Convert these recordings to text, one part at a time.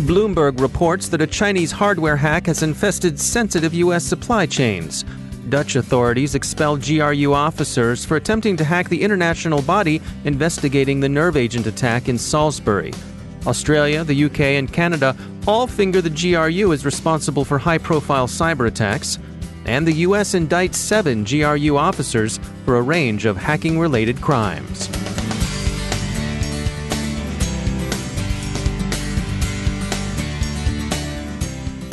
Bloomberg reports that a Chinese hardware hack has infested sensitive U.S. supply chains. Dutch authorities expelled GRU officers for attempting to hack the international body investigating the nerve agent attack in Salisbury. Australia, the UK, and Canada all finger the GRU as responsible for high-profile cyber attacks, and the U.S. indicts 7 GRU officers for a range of hacking-related crimes.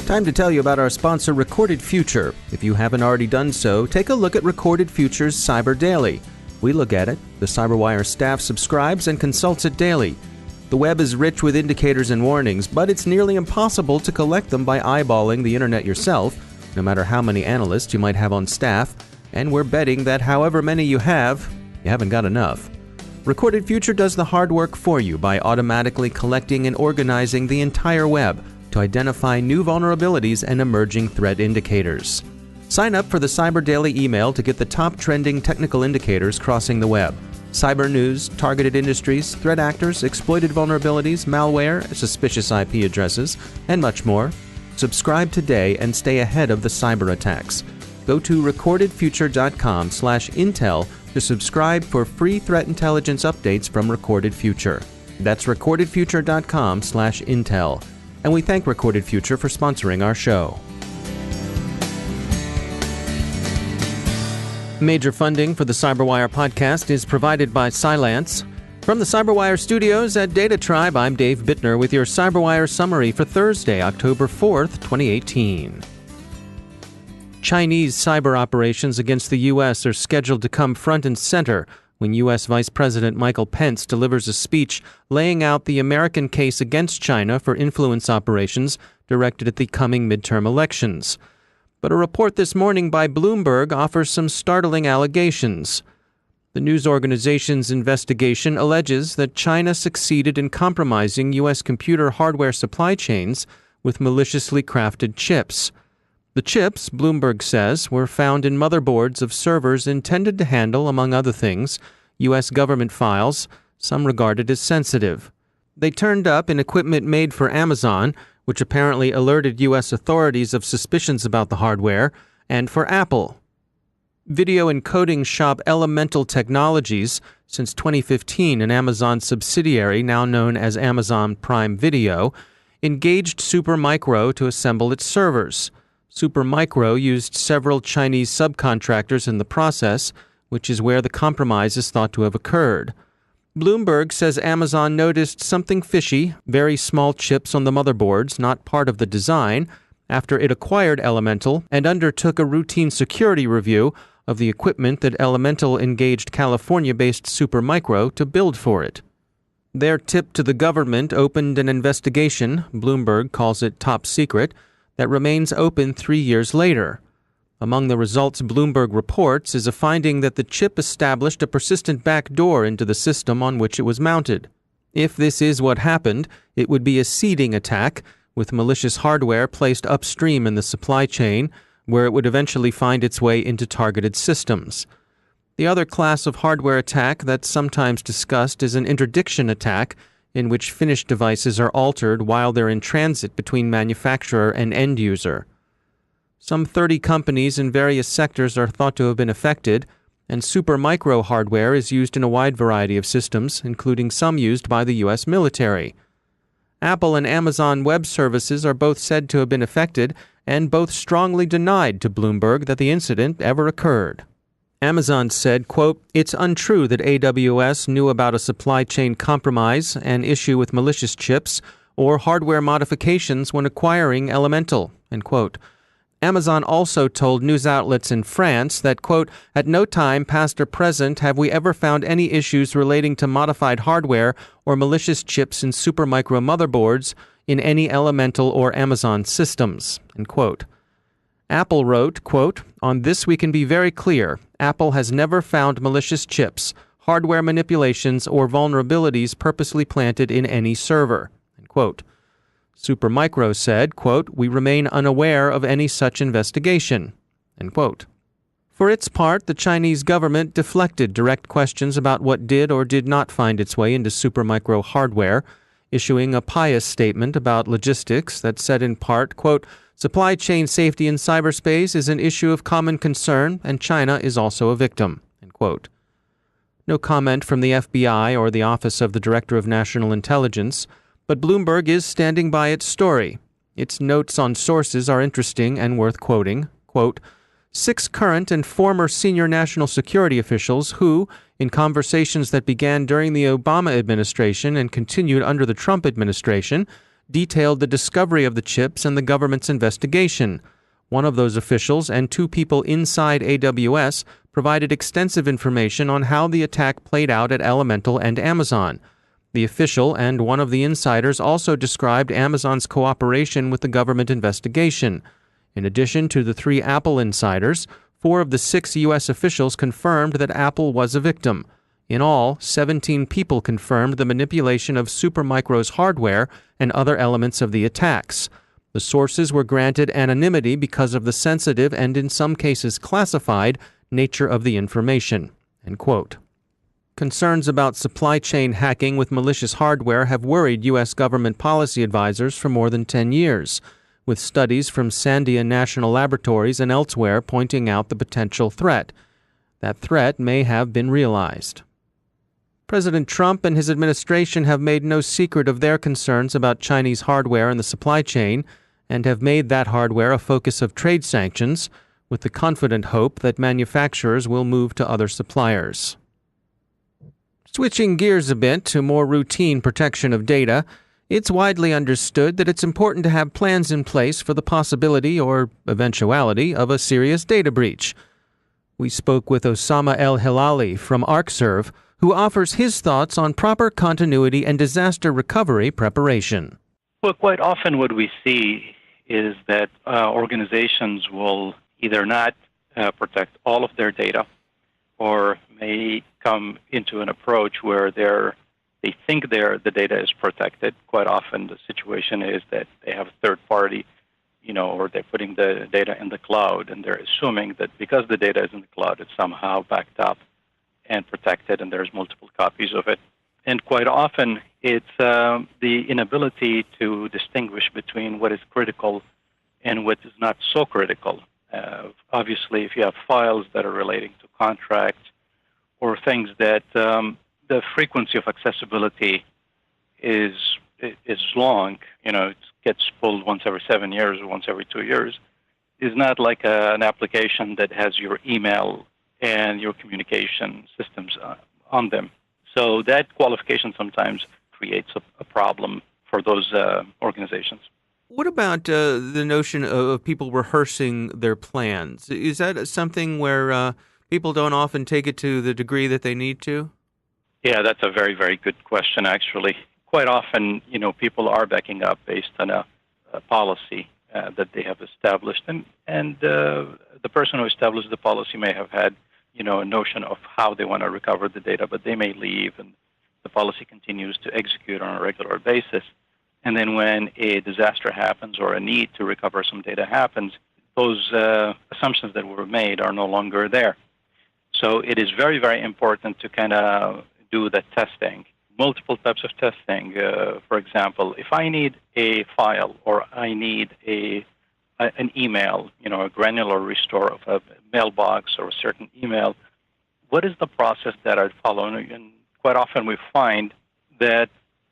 Time to tell you about our sponsor, Recorded Future. If you haven't already done so, take a look at Recorded Future's Cyber Daily. We look at it, the CyberWire staff subscribes and consults it daily. The web is rich with indicators and warnings, but it's nearly impossible to collect them by eyeballing the internet yourself, no matter how many analysts you might have on staff, and we're betting that however many you haven't got enough. Recorded Future does the hard work for you by automatically collecting and organizing the entire web to identify new vulnerabilities and emerging threat indicators. Sign up for the Cyber Daily email to get the top trending technical indicators crossing the web. Cyber news, targeted industries, threat actors, exploited vulnerabilities, malware, suspicious IP addresses, and much more. Subscribe today and stay ahead of the cyber attacks. Go to recordedfuture.com/intel to subscribe for free threat intelligence updates from Recorded Future. That's recordedfuture.com/intel. And we thank Recorded Future for sponsoring our show. Major funding for the CyberWire podcast is provided by Cylance. From the CyberWire studios at Data Tribe, I'm Dave Bittner with your CyberWire summary for Thursday, October 4th, 2018. Chinese cyber operations against the U.S. are scheduled to come front and center when U.S. Vice President Michael Pence delivers a speech laying out the American case against China for influence operations directed at the coming midterm elections. But a report this morning by Bloomberg offers some startling allegations. The news organization's investigation alleges that China succeeded in compromising U.S. computer hardware supply chains with maliciously crafted chips. The chips, Bloomberg says, were found in motherboards of servers intended to handle, among other things, U.S. government files, some regarded as sensitive. They turned up in equipment made for Amazon, which apparently alerted U.S. authorities of suspicions about the hardware, and for Apple. Video encoding shop Elemental Technologies, since 2015 an Amazon subsidiary now known as Amazon Prime Video, engaged Supermicro to assemble its servers. Supermicro used several Chinese subcontractors in the process, which is where the compromise is thought to have occurred. Bloomberg says Amazon noticed something fishy, very small chips on the motherboards, not part of the design, after it acquired Elemental and undertook a routine security review of the equipment that Elemental engaged California-based Supermicro to build for it. Their tip to the government opened an investigation, Bloomberg calls it top secret, that remains open 3 years later. Among the results Bloomberg reports is a finding that the chip established a persistent backdoor into the system on which it was mounted. If this is what happened, it would be a seeding attack, with malicious hardware placed upstream in the supply chain, where it would eventually find its way into targeted systems. The other class of hardware attack that's sometimes discussed is an interdiction attack, in which finished devices are altered while they're in transit between manufacturer and end user. Some 30 companies in various sectors are thought to have been affected, and Supermicro hardware is used in a wide variety of systems, including some used by the U.S. military. Apple and Amazon Web Services are both said to have been affected, and both strongly denied to Bloomberg that the incident ever occurred. Amazon said, quote, "It's untrue that AWS knew about a supply chain compromise, an issue with malicious chips, or hardware modifications when acquiring Elemental," end quote. Amazon also told news outlets in France that, quote, "At no time past or present have we ever found any issues relating to modified hardware or malicious chips in Supermicro motherboards in any Elemental or Amazon systems," end quote. Apple wrote, quote, "On this we can be very clear. Apple has never found malicious chips, hardware manipulations, or vulnerabilities purposely planted in any server," end quote. Supermicro said, quote, "We remain unaware of any such investigation," end quote. For its part, the Chinese government deflected direct questions about what did or did not find its way into Supermicro hardware. issuing a pious statement about logistics that said in part, quote, "Supply chain safety in cyberspace is an issue of common concern, and China is also a victim," end quote. No comment from the FBI or the Office of the Director of National Intelligence, but Bloomberg is standing by its story. Its notes on sources are interesting and worth quoting. Quote, "6 current and former senior national security officials who, in conversations that began during the Obama administration and continued under the Trump administration, detailed the discovery of the chips and the government's investigation. One of those officials and 2 people inside AWS provided extensive information on how the attack played out at Elemental and Amazon. The official and one of the insiders also described Amazon's cooperation with the government investigation. In addition to the 3 Apple insiders, 4 of the 6 U.S. officials confirmed that Apple was a victim. In all, 17 people confirmed the manipulation of Supermicro's hardware and other elements of the attacks. The sources were granted anonymity because of the sensitive and in some cases classified nature of the information." End quote. Concerns about supply chain hacking with malicious hardware have worried U.S. government policy advisors for more than 10 years, with studies from Sandia National Laboratories and elsewhere pointing out the potential threat. That threat may have been realized. President Trump and his administration have made no secret of their concerns about Chinese hardware in the supply chain and have made that hardware a focus of trade sanctions, with the confident hope that manufacturers will move to other suppliers. Switching gears a bit to more routine protection of data, it's widely understood that it's important to have plans in place for the possibility or eventuality of a serious data breach. We spoke with Oussama El-Hilali from Arcserve, who offers his thoughts on proper continuity and disaster recovery preparation. Well, quite often what we see is that organizations will either not protect all of their data or may come into an approach where they think the data is protected. Quite often the situation is that they have a third party, or they're putting the data in the cloud, and they're assuming that because the data is in the cloud, it's somehow backed up and protected, and there's multiple copies of it. And quite often it's the inability to distinguish between what is critical and what is not so critical. Obviously, if you have files that are relating to contracts or things that the frequency of accessibility is long, it gets pulled once every 7 years or once every 2 years, is not like an application that has your email and your communication systems on them. So that qualification sometimes creates a problem for those organizations. What about the notion of people rehearsing their plans? Is that something where people don't often take it to the degree that they need to? Yeah, that's a very, very good question, actually. Quite often, people are backing up based on a policy that they have established. And the person who established the policy may have had, a notion of how they want to recover the data, but they may leave and the policy continues to execute on a regular basis. And then when a disaster happens or a need to recover some data happens, those assumptions that were made are no longer there. So it is very, very important to kind of do the testing, multiple types of testing. For example, if I need a file or I need an email, a granular restore of a mailbox or a certain email, what is the process that I follow? And quite often we find that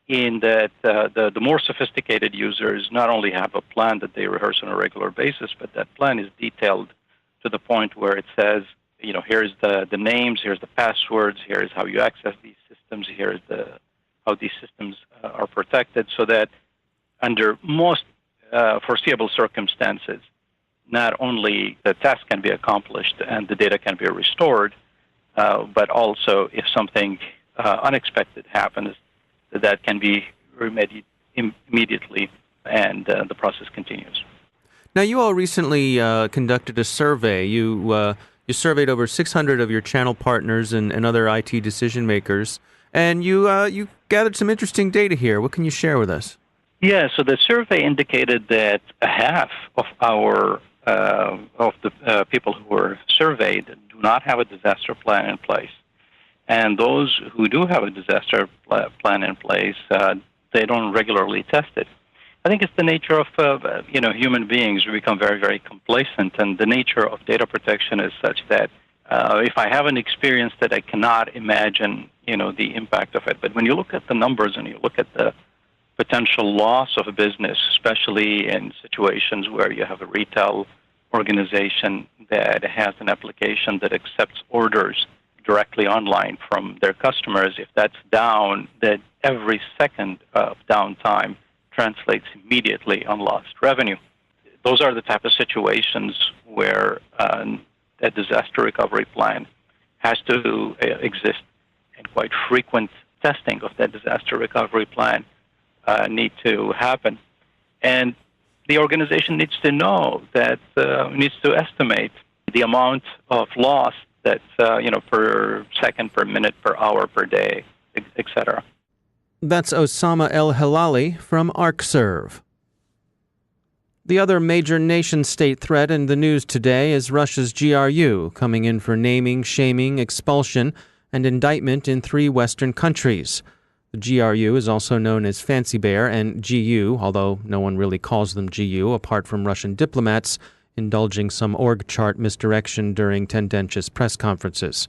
the more sophisticated users not only have a plan that they rehearse on a regular basis, but that plan is detailed to the point where it says, here's the names, here's the passwords, here's how you access these systems, here's how these systems are protected, so that under most foreseeable circumstances, not only the task can be accomplished and the data can be restored, but also if something unexpected happens, that can be remedied immediately, and the process continues. Now, you all recently conducted a survey. You surveyed over 600 of your channel partners and other IT decision makers, and you gathered some interesting data here. What can you share with us? Yeah, so the survey indicated that half of the people who were surveyed do not have a disaster plan in place. And those who do have a disaster plan in place they don't regularly test it. I think it's the nature of human beings. We become very, very complacent, and the nature of data protection is such that if I haven't experienced it, I cannot imagine the impact of it. But when you look at the numbers and you look at the potential loss of a business, especially in situations where you have a retail organization that has an application that accepts orders directly online from their customers, if that's down, that every second of downtime translates immediately on lost revenue. Those are the type of situations where a disaster recovery plan has to exist, and quite frequent testing of that disaster recovery plan need to happen. And the organization needs to know that, needs to estimate the amount of loss that, per second, per minute, per hour, per day, etc. That's Oussama El-Hilali from Arcserve. The other major nation-state threat in the news today is Russia's GRU, coming in for naming, shaming, expulsion, and indictment in 3 Western countries. The GRU is also known as Fancy Bear and GU, although no one really calls them GU apart from Russian diplomats indulging some org chart misdirection during tendentious press conferences.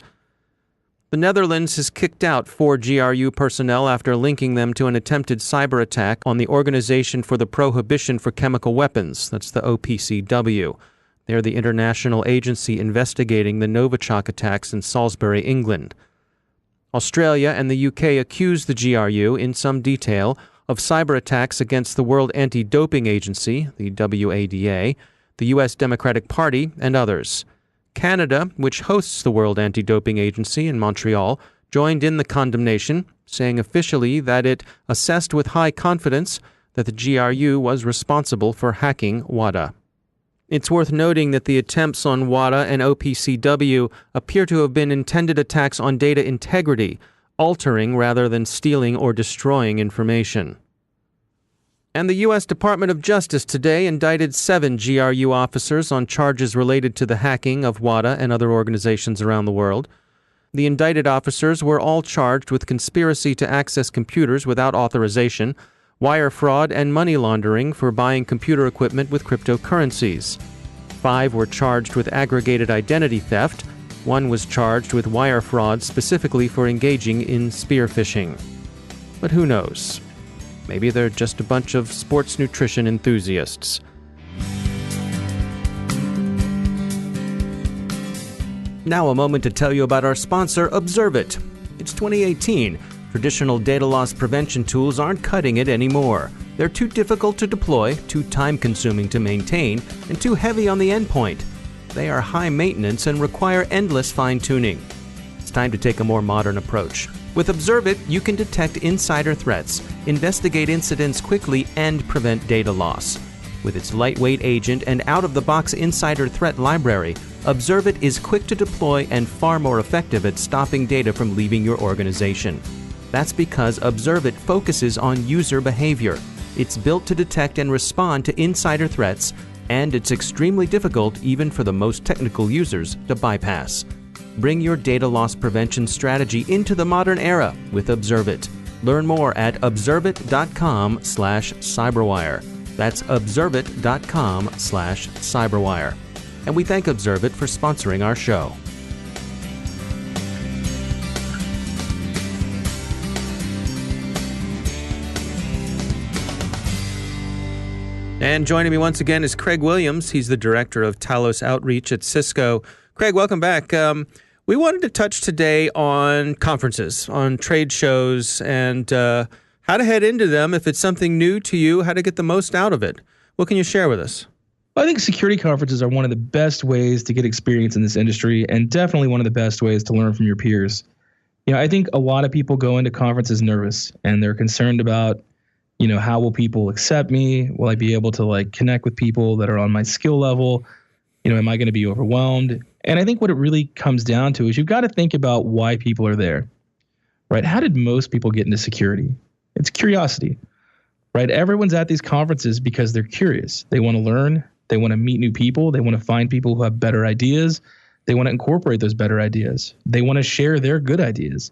The Netherlands has kicked out 4 GRU personnel after linking them to an attempted cyber attack on the Organization for the Prohibition for Chemical Weapons, that's the OPCW. They're the international agency investigating the Novichok attacks in Salisbury, England. Australia and the UK accused the GRU in some detail of cyber attacks against the World Anti-Doping Agency, the WADA, the U.S. Democratic Party, and others. Canada, which hosts the World Anti-Doping Agency in Montreal, joined in the condemnation, saying officially that it assessed with high confidence that the GRU was responsible for hacking WADA. It's worth noting that the attempts on WADA and OPCW appear to have been intended attacks on data integrity, altering rather than stealing or destroying information. And the U.S. Department of Justice today indicted 7 GRU officers on charges related to the hacking of WADA and other organizations around the world. The indicted officers were all charged with conspiracy to access computers without authorization, wire fraud, and money laundering for buying computer equipment with cryptocurrencies. 5 were charged with aggregated identity theft. 1 was charged with wire fraud specifically for engaging in spear phishing. But who knows? Maybe they're just a bunch of sports nutrition enthusiasts. Now a moment to tell you about our sponsor, Observit. It's 2018. Traditional data loss prevention tools aren't cutting it anymore. They're too difficult to deploy, too time-consuming to maintain, and too heavy on the endpoint. They are high maintenance and require endless fine-tuning. It's time to take a more modern approach. With Observit, you can detect insider threats, investigate incidents quickly, and prevent data loss. With its lightweight agent and out-of-the-box insider threat library, Observit is quick to deploy and far more effective at stopping data from leaving your organization. That's because Observit focuses on user behavior. It's built to detect and respond to insider threats, and it's extremely difficult even for the most technical users to bypass. Bring your data loss prevention strategy into the modern era with Observit. Learn more at observit.com/cyberwire. That's observit.com/cyberwire. And we thank Observit for sponsoring our show. And joining me once again is Craig Williams. He's the director of Talos Outreach at Cisco. Craig, welcome back. We wanted to touch today on conferences, on trade shows, and how to head into them if it's something new to you, how to get the most out of it. What can you share with us? I think security conferences are one of the best ways to get experience in this industry, and definitely one of the best ways to learn from your peers. I think a lot of people go into conferences nervous, and they're concerned about, how will people accept me? Will I be able to connect with people that are on my skill level? Am I going to be overwhelmed? And I think what it really comes down to is you've got to think about why people are there, right? How did most people get into security? It's curiosity, right? Everyone's at these conferences because they're curious. They want to learn. They want to meet new people. They want to find people who have better ideas. They want to incorporate those better ideas. They want to share their good ideas.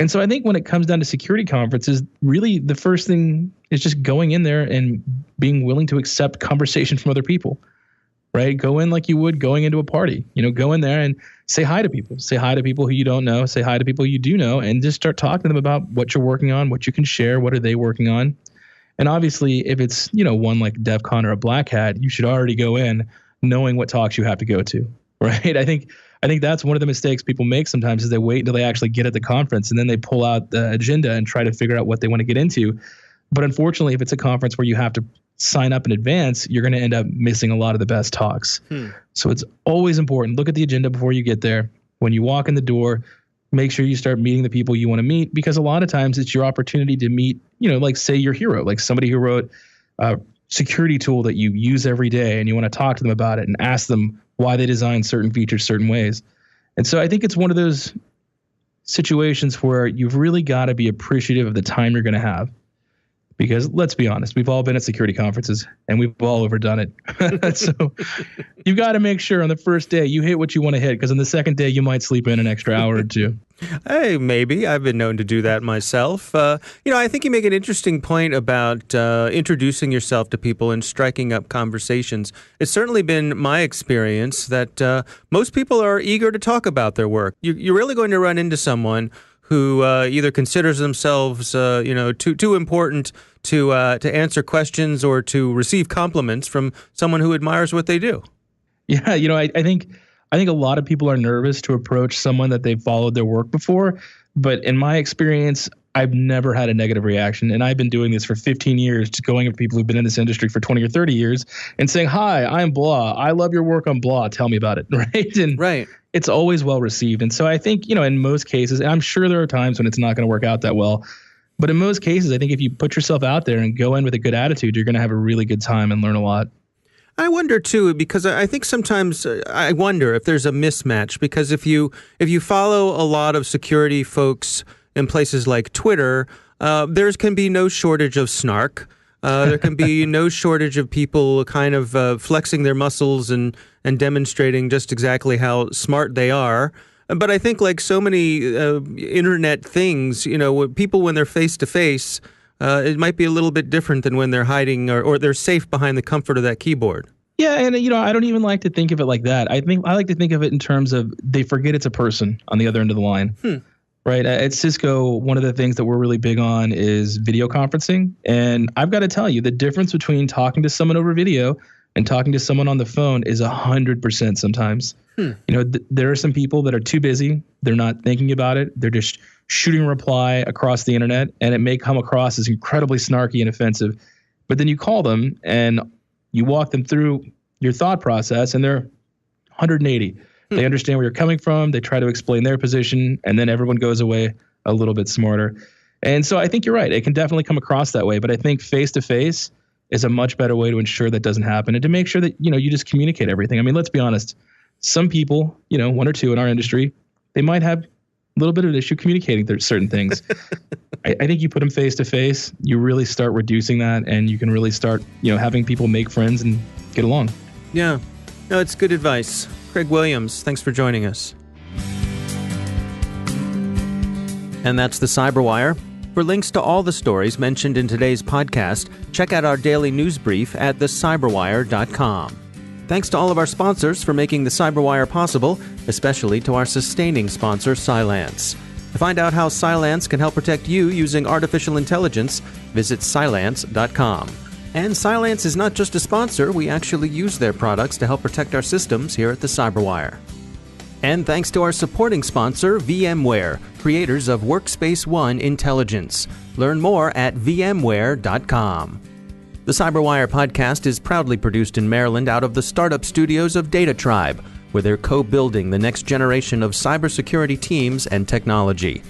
And so I think when it comes down to security conferences, really the first thing is just going in there and being willing to accept conversation from other people, right? Go in like you would going into a party, go in there and say hi to people. Say hi to people who you don't know, say hi to people you do know, and just start talking to them about what you're working on, what you can share, what are they working on. And obviously, if it's, one like DEF CON or a Black Hat, you should already go in knowing what talks you have to go to, right? I think that's one of the mistakes people make sometimes is they wait until they actually get at the conference and then they pull out the agenda and try to figure out what they want to get into. But unfortunately, if it's a conference where you have to sign up in advance, you're going to end up missing a lot of the best talks. So it's always important. Look at the agenda before you get there. When you walk in the door, make sure you start meeting the people you want to meet, because a lot of times it's your opportunity to meet, like say your hero, like somebody who wrote a security tool that you use every day and you want to talk to them about it and ask them why they designed certain features certain ways. And so I think it's one of those situations where you've really got to be appreciative of the time you're going to have. Because let's be honest, we've all been at security conferences and we've all overdone it. So you've got to make sure on the first day you hit what you want to hit, because on the second day you might sleep in an extra hour or two. Hey, maybe. I've been known to do that myself. I think you make an interesting point about introducing yourself to people and striking up conversations. It's certainly been my experience that most people are eager to talk about their work. You're really going to run into someone who either considers themselves, too important to answer questions or to receive compliments from someone who admires what they do. Yeah, I think a lot of people are nervous to approach someone that they've followed their work before. But in my experience, I've never had a negative reaction. And I've been doing this for 15 years, just going up to people who've been in this industry for 20 or 30 years and saying, hi, I'm blah. I love your work on blah. Tell me about it. Right. And right. It's always well received. And so I think, in most cases, and I'm sure there are times when it's not going to work out that well, but in most cases, I think if you put yourself out there and go in with a good attitude, you're going to have a really good time and learn a lot. I wonder too, because I think sometimes I wonder if there's a mismatch, because if you follow a lot of security folks in places like Twitter, there can be no shortage of snark. There can be no shortage of people kind of flexing their muscles and demonstrating just exactly how smart they are. But I think like so many internet things, people when they're face to face, it might be a little bit different than when they're hiding or they're safe behind the comfort of that keyboard. Yeah, and I don't even like to think of it like that. I like to think of it in terms of they forget it's a person on the other end of the line. Right. At Cisco, one of the things that we're really big on is video conferencing. And I've got to tell you, the difference between talking to someone over video and talking to someone on the phone is 100% sometimes. There are some people that are too busy. They're not thinking about it. They're just shooting a reply across the internet, and it may come across as incredibly snarky and offensive. But then you call them and you walk them through your thought process, and they're 180. They understand where you're coming from. They try to explain their position, and then everyone goes away a little bit smarter. And so I think you're right. It can definitely come across that way. But I think face-to-face is a much better way to ensure that doesn't happen and to make sure that, you just communicate everything. I mean, let's be honest. Some people, one or two in our industry, they might have a little bit of an issue communicating certain things. I think you put them face-to-face, you really start reducing that, and you can really start, having people make friends and get along. Yeah. No, it's good advice. Craig Williams, thanks for joining us. And that's the Cyberwire. For links to all the stories mentioned in today's podcast, check out our daily news brief at thecyberwire.com. Thanks to all of our sponsors for making the Cyberwire possible, especially to our sustaining sponsor, Cylance. To find out how Cylance can help protect you using artificial intelligence, visit Cylance.com. And Cylance is not just a sponsor, we actually use their products to help protect our systems here at the Cyberwire. And thanks to our supporting sponsor, VMware, creators of Workspace ONE Intelligence. Learn more at vmware.com. The Cyberwire podcast is proudly produced in Maryland out of the startup studios of Data Tribe, where they're co-building the next generation of cybersecurity teams and technology.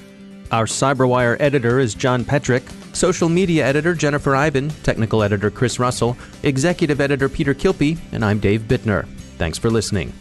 Our Cyberwire editor is John Petrick, social media editor Jennifer Iben, technical editor Chris Russell, executive editor Peter Kilpie, and I'm Dave Bittner. Thanks for listening.